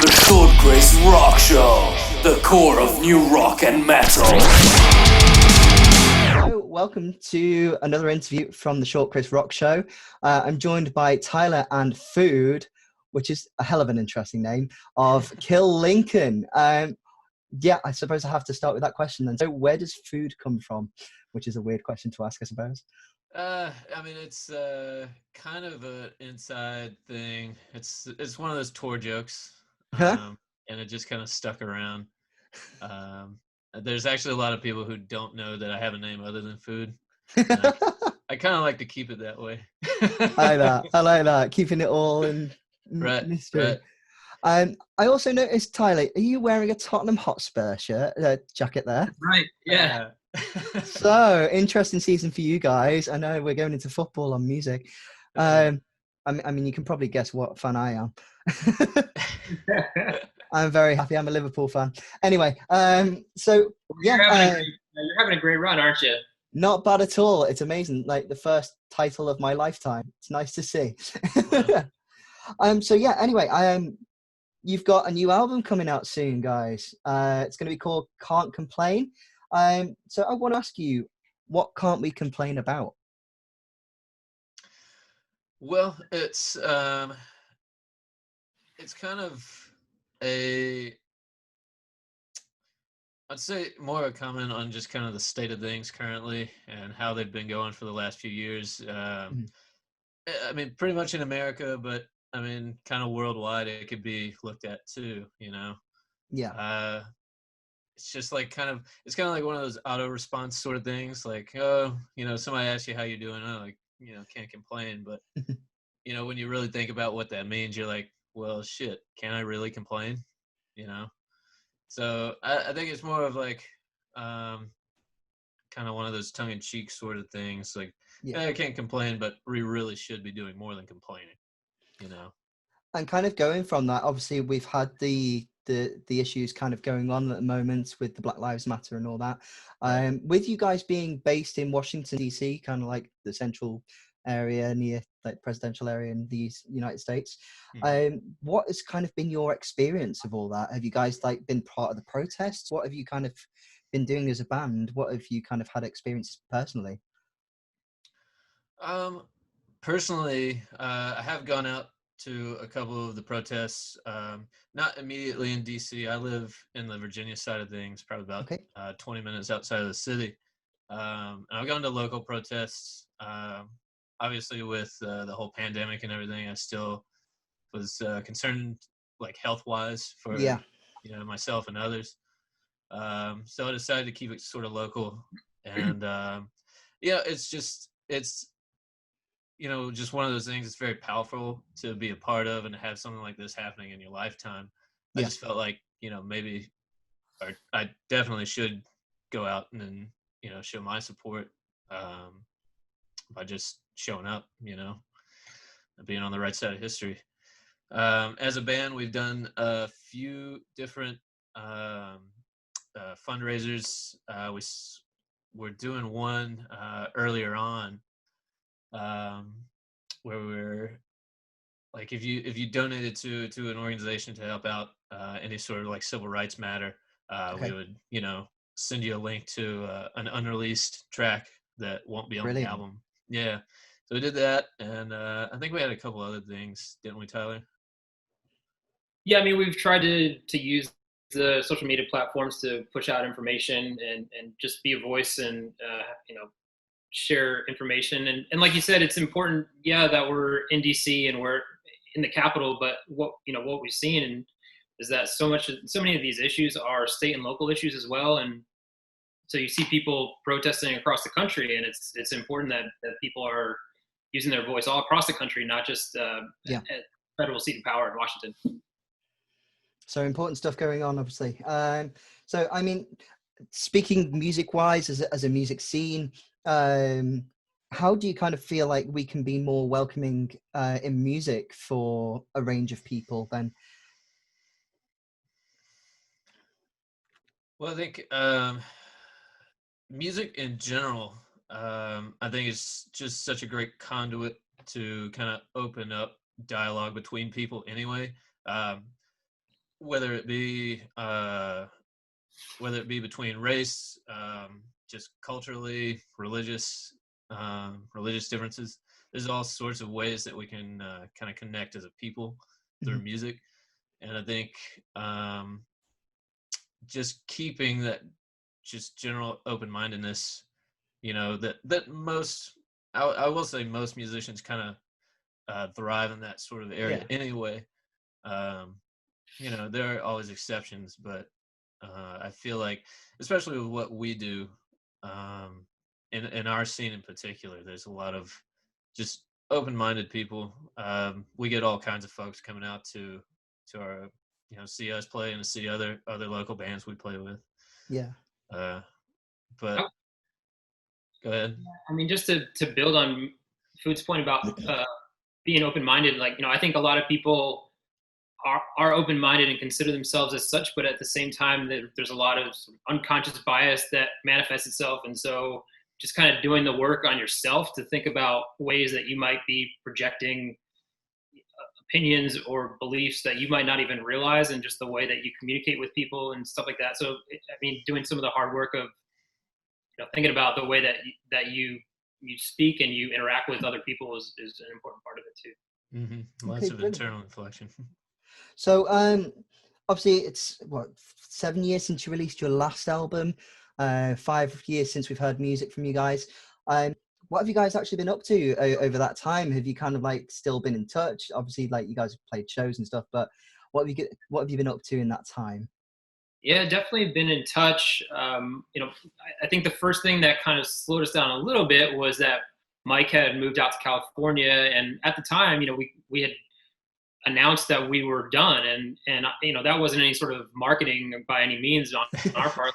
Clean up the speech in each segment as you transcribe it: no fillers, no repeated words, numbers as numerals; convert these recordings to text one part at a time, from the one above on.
The Short Grace Rock Show, the core of new rock and metal. Hello, welcome to another interview from the Short Grace Rock Show. I'm joined by Tyler and Food, which is a hell of an interesting name, of Kill Lincoln. Yeah, I suppose I have to start with that question then. So where does Food come from? Which is a weird question to ask, I suppose. I mean, it's kind of an inside thing. It's one of those tour jokes, and it just kind of stuck around. There's actually a lot of people who don't know that I have a name other than Food. I kind of like to keep it that way. I like that. Keeping it all in mystery. Right. I also noticed, Tyler, are you wearing a Tottenham Hotspur jacket there? Right, yeah. So, interesting season for you guys. I know we're going into football on music. I mean, you can probably guess what fan I am. I'm very happy. I'm a Liverpool fan. Anyway, so yeah. You're having a great run, aren't you? Not bad at all. It's amazing. Like the first title of my lifetime. It's nice to see. So yeah, anyway, you've got a new album coming out soon, guys. It's going to be called Can't Complain. So I want to ask you, what can't we complain about? Well, it's kind of I'd say more a comment on just kind of the state of things currently and how they've been going for the last few years. I mean, pretty much in America, but I mean, kind of worldwide, it could be looked at too, you know? Yeah. It's just like it's kind of like one of those auto response sort of things. Like, oh, you know, somebody asks you how you doing. Oh, like, you know, can't complain. But, you know, when you really think about what that means, you're like, well, shit, can I really complain? You know? So I think it's more of like kind of one of those tongue-in-cheek sort of things. Like, yeah, I can't complain, but we really should be doing more than complaining, you know? And kind of going from that, obviously we've had the issues kind of going on at the moment with the Black Lives Matter and all that. Right. With you guys being based in Washington DC, kind of like the central area near like presidential area in the United States, what has kind of been your experience of all that? Have you guys like been part of the protests? What have you kind of been doing as a band? What have you kind of had experience personally? Personally, I have gone out to a couple of the protests, not immediately in DC. I live in the Virginia side of things, probably about 20 minutes outside of the city. And I've gone to local protests. Obviously, with the whole pandemic and everything, I still was concerned, like health-wise, for you know, myself and others. So I decided to keep it sort of local, and yeah, it's you know, just one of those things. It's very powerful to be a part of and to have something like this happening in your lifetime. I just felt like, you know, maybe, or I definitely should go out and, you know, show my support by just showing up, you know, and being on the right side of history. As a band, we've done a few different fundraisers. We're doing one earlier on, where we're like, if you donated to an organization to help out any sort of like civil rights matter, we would, you know, send you a link to an unreleased track that won't be on the album. Yeah, so we did that, and I think we had a couple other things, didn't we, Tyler? Yeah, I mean, we've tried to use the social media platforms to push out information and just be a voice and you know, share information. And like you said, it's important, yeah, that we're in DC and we're in the capital, but what we've seen is that so many of these issues are state and local issues as well. And so you see people protesting across the country, and it's important that people are using their voice all across the country, not just at federal seat of power in Washington. So important stuff going on, obviously. So, I mean, speaking music-wise, as a music scene, how do you kind of feel like we can be more welcoming in music for a range of people then? Well, I think music in general, I think it's just such a great conduit to kind of open up dialogue between people anyway. whether it be between race, just culturally, religious differences. There's all sorts of ways that we can kind of connect as a people through music. And I think just keeping that just general open-mindedness, that most, I will say most musicians kind of thrive in that sort of area anyway. There are always exceptions, but I feel like, especially with what we do, in our scene in particular, there's a lot of just open-minded people. We get all kinds of folks coming out to our, see us play and to see other local bands we play with. Yeah. But go ahead. I mean, just to build on Food's point about being open-minded, like, I think a lot of people are open-minded and consider themselves as such, but at the same time, there's a lot of unconscious bias that manifests itself. And so just kind of doing the work on yourself to think about ways that you might be projecting opinions or beliefs that you might not even realize, and just the way that you communicate with people and stuff like that. So, I mean, doing some of the hard work of, thinking about the way that you speak and you interact with other people is an important part of it too. Mm-hmm. Lots of internal inflection. So obviously it's 7 years since you released your last album, 5 years since we've heard music from you guys. What have you guys actually been up to over that time? Have you kind of like still been in touch? Obviously, like, you guys have played shows and stuff, but what have you been up to in that time? Yeah, definitely been in touch. I think the first thing that kind of slowed us down a little bit was that Mike had moved out to California, and at the time, we had announced that we were done, and that wasn't any sort of marketing by any means on our part.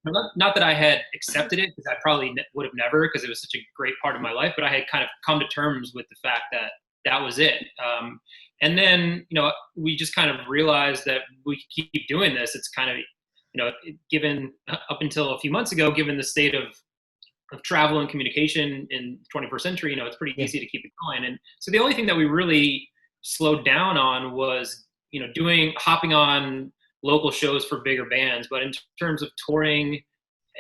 Not that I had accepted it, because I probably would have never, because it was such a great part of my life, but I had kind of come to terms with the fact that that was it. And then, we just kind of realized that we keep doing this. It's kind of, given up until a few months ago, given the state of travel and communication in the 21st century, it's pretty easy to keep it going. And so the only thing that we really slowed down on was, hopping on local shows for bigger bands. But in terms of touring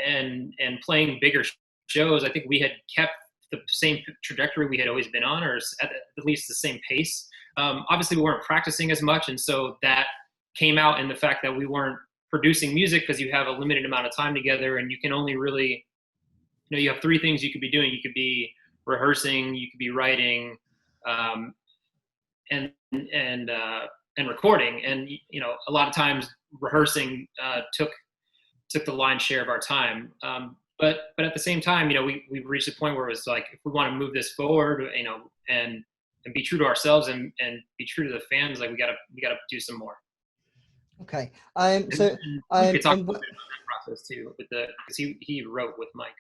and playing bigger shows, I think we had kept the same trajectory we had always been on, or at least the same pace. Obviously, we weren't practicing as much, and so that came out in the fact that we weren't producing music, because you have a limited amount of time together, and you can only really, you have three things you could be doing. You could be rehearsing, you could be writing, and recording. And a lot of times rehearsing took the lion's share of our time. But at the same time, we reached a point where it was like, if we want to move this forward, and be true to ourselves and be true to the fans, like we gotta do some more. Okay. We could talk a little bit about that process too, because he wrote with Mike.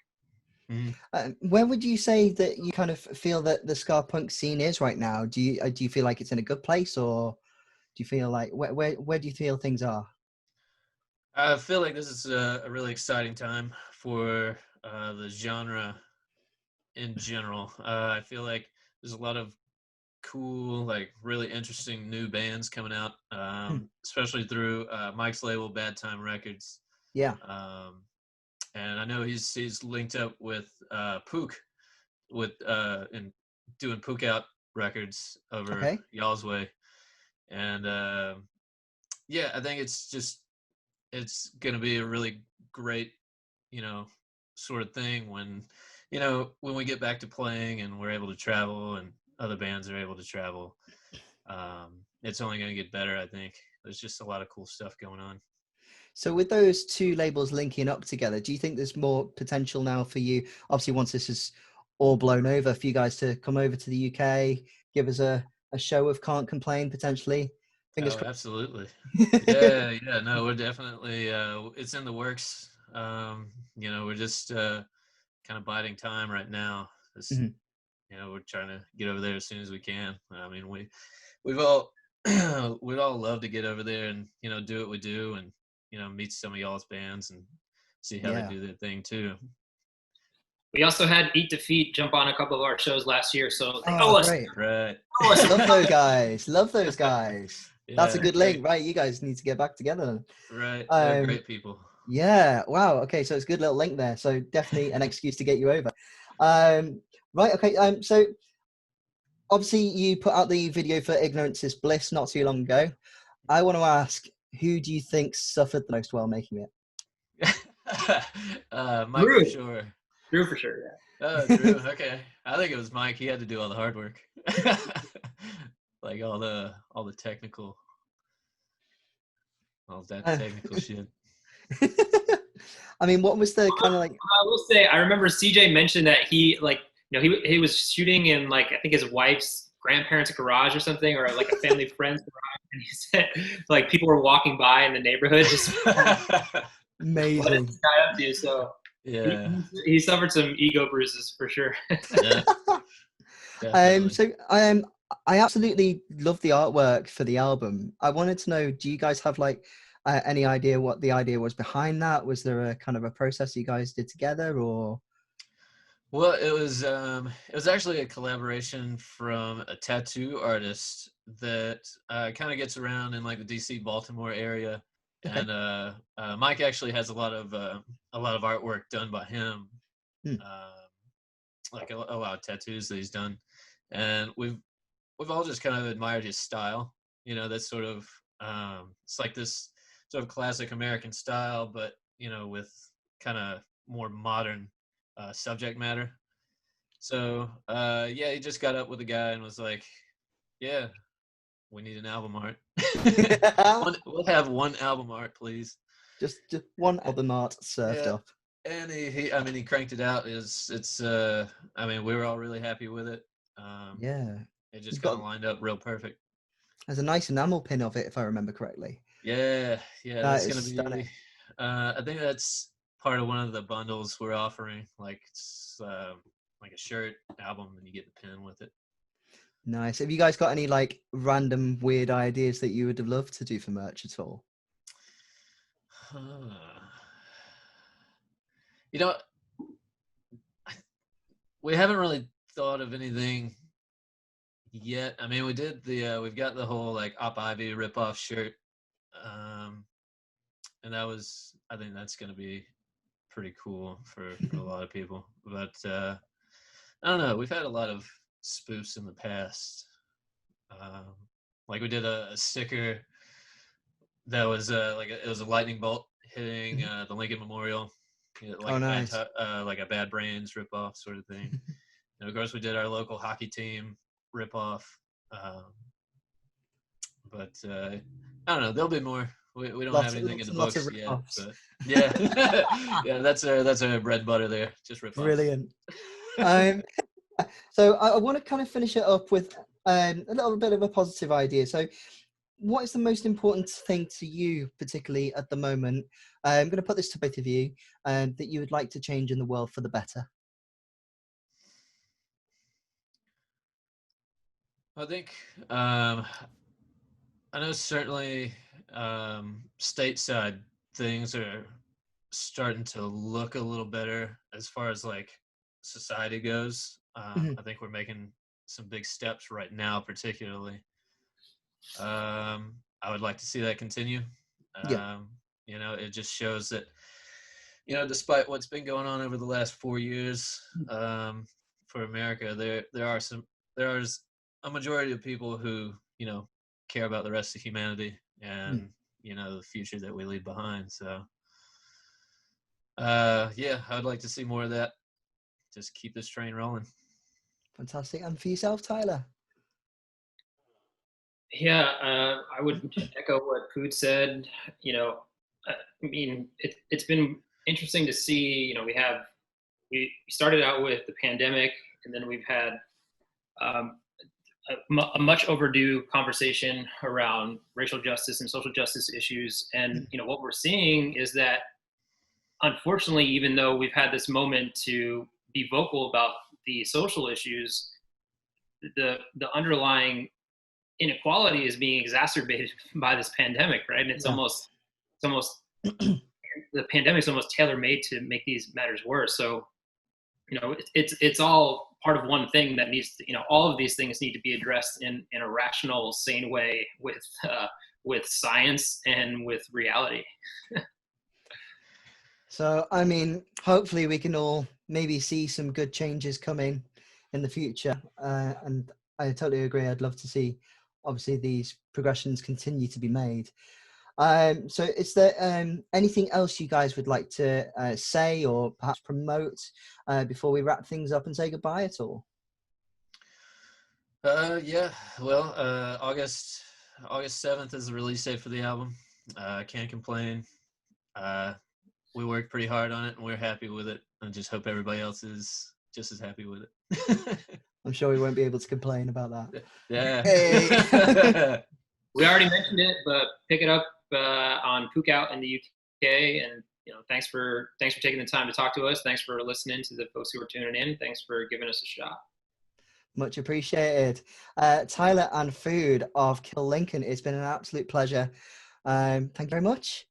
Where would you say that you kind of feel that the ska punk scene is right now? Do you feel like it's in a good place, or do you feel like where do you feel things are? I feel like this is a really exciting time for the genre in general. I feel like there's a lot of cool, like really interesting new bands coming out, especially through Mike's label, Bad Time Records. Yeah. And I know he's linked up with Pook, and doing Pook Out Records over y'all's way. And I think it's gonna be a really great, sort of thing when we get back to playing and we're able to travel and other bands are able to travel. It's only gonna get better, I think. There's just a lot of cool stuff going on. So with those two labels linking up together, do you think there's more potential now for you, obviously once this is all blown over, for you guys to come over to the UK, give us a show of Can't Complain potentially? Fingers crossed. Absolutely. Yeah, no, we're definitely, it's in the works. We're just kind of biding time right now. We're trying to get over there as soon as we can. I mean, we'd all love to get over there and, do what we do and, meet some of y'all's bands and see how they do their thing too. We also had Eat Defeat jump on a couple of our shows last year, so great. Right. Love those guys. That's a good great. link, right? You guys need to get back together. Right, they're great people. Yeah, wow. Okay, so it's a good little link there. So definitely an excuse to get you over. Right, okay. So obviously you put out the video for Ignorance is Bliss not too long ago. I want to ask, who do you think suffered the most while making it? Mike Drew. for sure. Drew for sure, yeah. Oh, Drew. Okay, I think it was Mike. He had to do all the hard work, like all the technical, all that technical shit. I mean, what was the kind of like? I will say, I remember CJ mentioned that he he was shooting in like I think his wife's grandparents' garage or something, or like a family friend's garage, and he said like people were walking by in the neighborhood just Amazing. what is this guy up to? So Yeah, he suffered some ego bruises for sure. yeah. So I absolutely love the artwork for the album. I wanted to know, do you guys have like any idea what the idea was behind that? Was there a kind of a process you guys did together, or? Well, it was actually a collaboration from a tattoo artist that kind of gets around in like the DC Baltimore area, Okay. and Mike actually has a lot of artwork done by him, like a lot of tattoos that he's done, and we've all just kind of admired his style. You know, that's sort of it's like this sort of classic American style, but you know, with kind of more modern subject matter. So yeah, he just got up with a guy and was like, yeah, we need an album art. We'll have one album art, please. Just one album art served up. And he cranked it out. I mean, we were all really happy with it. Yeah, it just kind of lined up real perfect. There's a nice enamel pin of it, if I remember correctly. Yeah, that's gonna be stunning. I think that's part of one of the bundles we're offering. Like it's like a shirt, album, and you get the pin with it. Nice. Have you guys got any like random weird ideas that you would have loved to do for merch at all? You know, we haven't really thought of anything yet. I mean, we did we've got the whole like Op Ivy ripoff shirt, and I think that's gonna be pretty cool for a lot of people. But I don't know. We've had a lot of spoofs in the past. Like we did a sticker that was it was a lightning bolt hitting the Lincoln Memorial. Like nice. Like a Bad Brains ripoff sort of thing. And of course, we did our local hockey team ripoff. But I don't know. There'll be more. We don't have anything in the books yet. But yeah, yeah, that's our bread and butter there. Just ripoff. Brilliant. So I want to kind of finish it up with a little bit of a positive idea. So what is the most important thing to you, particularly at the moment? I'm going to put this to both of you, that you would like to change in the world for the better. I think I know certainly stateside things are starting to look a little better as far as like society goes. I think we're making some big steps right now, particularly. I would like to see that continue. You know, it just shows that, you know, despite what's been going on over the last 4 years for America, there is a majority of people who, you know, care about the rest of humanity and you know, the future that we leave behind. So yeah, I would like to see more of that. Just keep this train rolling. Fantastic. And for yourself, Tyler? Yeah, I would echo what Food said. You know, I mean, it's been interesting to see. You know, we started out with the pandemic, and then we've had a much overdue conversation around racial justice and social justice issues. And you know, what we're seeing is that, unfortunately, even though we've had this moment to be vocal about the social issues, the underlying inequality is being exacerbated by this pandemic, right? And it's almost the pandemic's almost tailor-made to make these matters worse. So, you know, it's all part of one thing that needs to, all of these things need to be addressed in a rational, sane way with science and with reality. So, I mean, hopefully we can all maybe see some good changes coming in the future. And I totally agree. I'd love to see, obviously, these progressions continue to be made. So is there anything else you guys would like to say or perhaps promote before we wrap things up and say goodbye at all? Yeah, well, August 7th is the release date for the album. Can't complain. We worked pretty hard on it, and we're happy with it. I just hope everybody else is just as happy with it. I'm sure we won't be able to complain about that. Yeah. Hey. We already mentioned it, but pick it up on Cookout in the UK. And thanks for taking the time to talk to us. Thanks for listening to the folks who are tuning in. Thanks for giving us a shot. Much appreciated. Tyler and Food of Kill Lincoln, it's been an absolute pleasure. Thank you very much.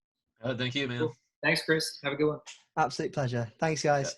Thank you, man. Cool. Thanks, Chris. Have a good one. Absolute pleasure. Thanks, guys. Yeah.